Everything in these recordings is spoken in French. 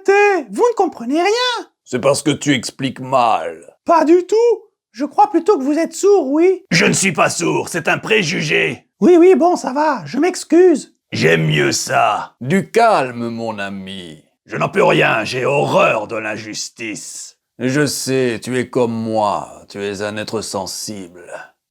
arrêtez! Vous ne comprenez rien! C'est parce que tu expliques mal. Pas du tout! Je crois plutôt que vous êtes sourd, oui? Je ne suis pas sourd, c'est un préjugé. Oui, bon, ça va, je m'excuse. J'aime mieux ça. Du calme, mon ami. Je n'en peux rien, j'ai horreur de l'injustice. Je sais, tu es comme moi, tu es un être sensible.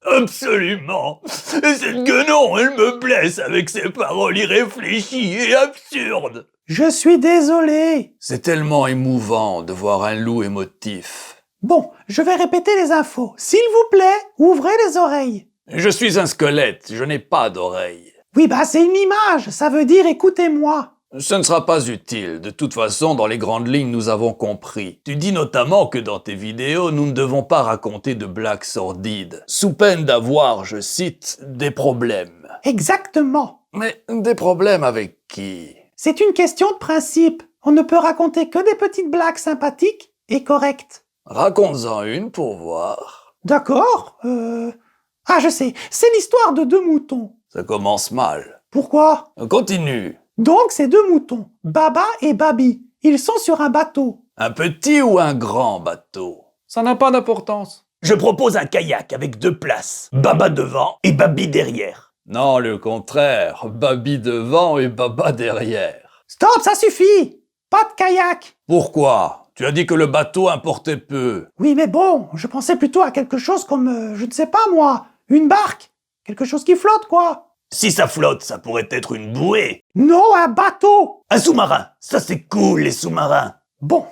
Absolument. Cette guenon, elle me blesse avec ses paroles irréfléchies et absurdes. Je suis désolé. C'est tellement émouvant de voir un loup émotif. Bon, je vais répéter les infos. S'il vous plaît, ouvrez les oreilles. Je suis un squelette, je n'ai pas d'oreilles. Oui, c'est une image, ça veut dire écoutez-moi. Ce ne sera pas utile. De toute façon, dans les grandes lignes, nous avons compris. Tu dis notamment que dans tes vidéos, nous ne devons pas raconter de blagues sordides, sous peine d'avoir, je cite, des problèmes. Exactement. Mais des problèmes avec qui? C'est une question de principe. On ne peut raconter que des petites blagues sympathiques et correctes. Raconte-en une pour voir. D'accord, Ah, je sais, c'est l'histoire de 2 moutons. Ça commence mal. Pourquoi? Continue. Donc, ces 2 moutons, Baba et Babi, ils sont sur un bateau. Un petit ou un grand bateau? Ça n'a pas d'importance. Je propose un kayak avec 2 places. Baba devant et Babi derrière. Non, le contraire. Babi devant et Baba derrière. Stop, ça suffit! Pas de kayak! Pourquoi? Tu as dit que le bateau importait peu. Oui, mais bon, je pensais plutôt à quelque chose comme, je ne sais pas moi, une barque. Quelque chose qui flotte, quoi. Si ça flotte, ça pourrait être une bouée. Non, un bateau! Un sous-marin. Ça c'est cool, les sous-marins. Bon,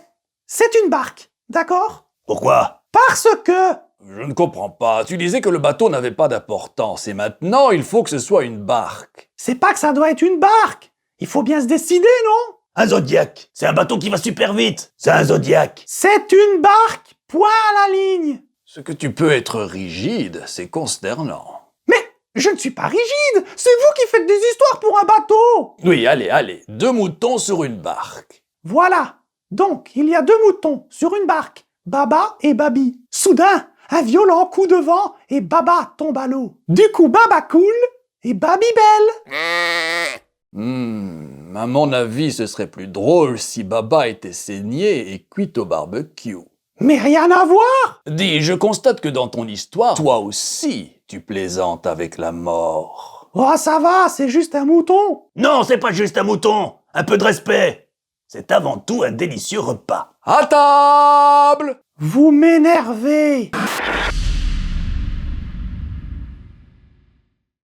c'est une barque, d'accord? Pourquoi? Parce que... Je ne comprends pas. Tu disais que le bateau n'avait pas d'importance et maintenant il faut que ce soit une barque. C'est pas que ça doit être une barque. Il faut bien se décider, non? Un Zodiac. C'est un bateau qui va super vite. C'est un Zodiac. C'est une barque, point à la ligne. Ce que tu peux être rigide, c'est consternant. Mais je ne suis pas rigide. C'est vous qui faites des histoires pour un bateau. Oui, allez. 2 moutons sur une barque. Voilà. Donc, il y a 2 moutons sur une barque. Baba et Babi. Soudain, un violent coup de vent et Baba tombe à l'eau. Du coup, Baba coule et Babi belle. À mon avis, ce serait plus drôle si Baba était saigné et cuit au barbecue. Mais rien à voir. Dis, je constate que dans ton histoire, toi aussi, tu plaisantes avec la mort. Oh, ça va, c'est juste un mouton. Non, c'est pas juste un mouton. Un peu de respect. C'est avant tout un délicieux repas. À table! Vous m'énervez.